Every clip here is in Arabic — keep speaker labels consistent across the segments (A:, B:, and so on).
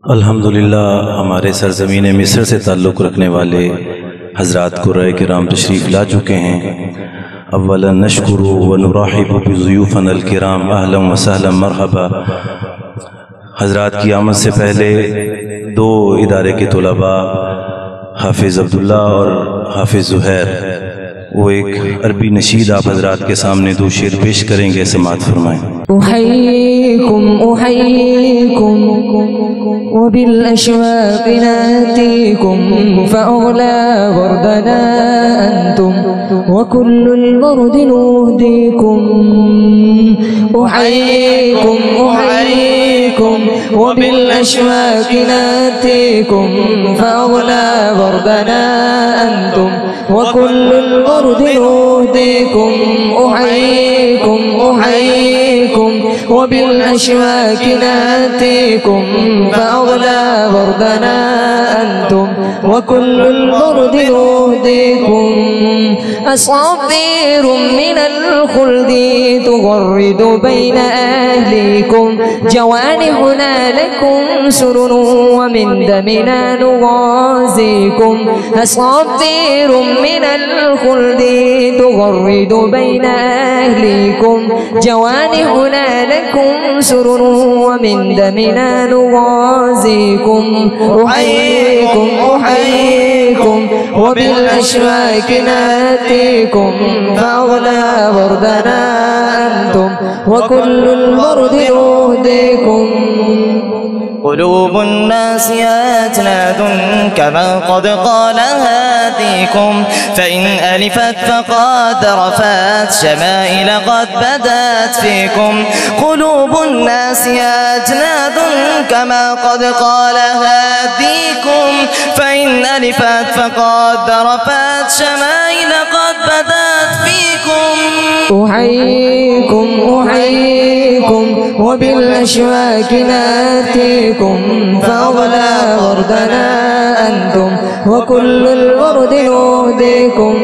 A: अल्हम्दुलिल्लाह हमारे सरज़मीन मिस्र से ताल्लुक़ रखने वाले हज़रात कुर्राए किराम तशरीफ़ ला चुके हैं। अव्वलन नशकुरु व नुरहिबु बिज़ुयूफ़िनल किराम अहलन व सहलन मरहबा। हज़रात की आमद से पहले दो इदारे के तुलबा हाफिज़ अब्दुल्ला और हाफिज़ ज़ुहैर वो एक अरबी नशीद आप हज़रात के सामने दो शेर पेश करेंगे, समाअत फरमाएं।
B: وبالأشواق ناتيكم فأغلى وردنا أنتم وكل الورد نهديكم. أحييكم وبالأشواق ناتيكم فأغلى وردنا أنتم وكل الورد نهديكم. أحييكم وبالأشواق ناتيكم فأغلى وردنا أنتم وكل الورد نهديكم. أصابير من الخلد تغرد بين أهليكم جوانحنا لكم سرر ومن دمنا نغازيكم. أصابير من الخلد تغرد بين أهليكم جوانحنا لكم سرر ومن دمنا نغازيكم. أحييكم وبالأشواق ناتيكم فأغلى وردنا أنتم وكل الورد نهديكم.
C: قلوب الناس أجناد كما قد قال هاديكم فإن ألفت فقد رفت شمائل قد بدت فيكم. قلوب الناس أجناد كما قد قال هاديكم فإن ألفت فقد رفت شمائل قد بدت فيكم.
B: أحييكم وبالأشواق ناتيكم فأغلى وردنا أنتم وكل الورد نهديكم.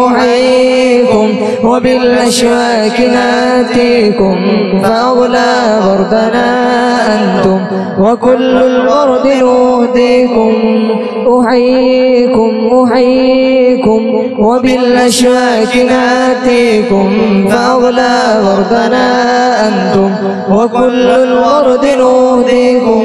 B: أحييكم وبالأشواق ناتيكم فأغلى وردنا أنتم وكل الورد نهديكم. أحييكم وبالأشواق ناتيكم فأغلى وردنا أنتم وكل الورد نهديكم.